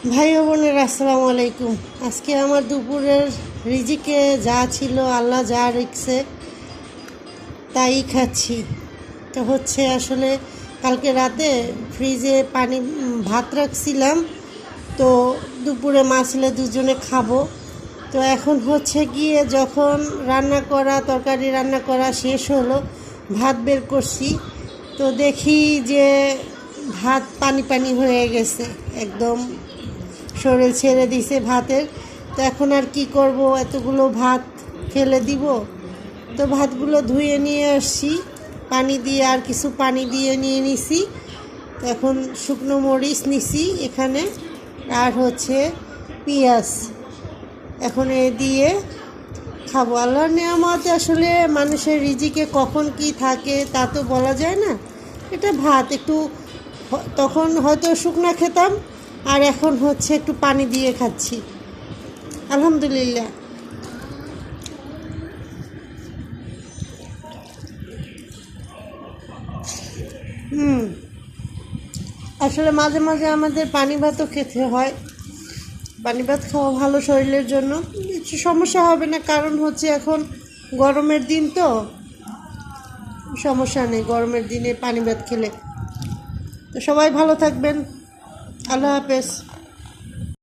ভাই ও বোনের আসসালামু আলাইকুম। আজকে আমার দুপুরের রিজিকে যা ছিল, আল্লাহ যা রেখেছে তাই খাচ্ছি। তো হচ্ছে আসলে কালকে রাতে ফ্রিজে ভাত রাখছিলাম, তো দুপুরে মা ছেলে দুজনে খাবো। তো এখন হচ্ছে গিয়ে যখন তরকারি রান্না করা শেষ হলো, ভাত বের করছি, তো দেখি যে ভাত পানি পানি হয়ে গেছে, একদম শরীর ছেড়ে দিছে ভাতের। তো এখন আর কি করব, এতগুলো ভাত ফেলে দিব? তো ভাতগুলো ধুয়ে নিয়ে আসছি পানি দিয়ে, আর কিছু পানি দিয়ে নিয়ে নিছি। তো এখন শুকনো মরিচ নিছি এখানে, আর হচ্ছে পেঁয়াজ, এখন এ দিয়ে খাবো। আল্লাহর নেয়ামতে আসলে মানুষের রিজিকে কখন কি থাকে তা তো বলা যায় না। এটা ভাত একটু তখন হয়তো শুকনা খেতাম, আর এখন হচ্ছে একটু পানি দিয়ে খাচ্ছি, আলহামদুলিল্লাহ। আসলে মাঝে মাঝে আমাদের পানি ভাতও খেতে হয়। পানি ভাত খাওয়া ভালো শরীরের জন্য, কিছু সমস্যা হবে না, কারণ হচ্ছে এখন গরমের দিন, তো সমস্যা নেই গরমের দিনে পানি ভাত খেলে। তো সবাই ভালো থাকবেন, আল্লাহ হাফেজ।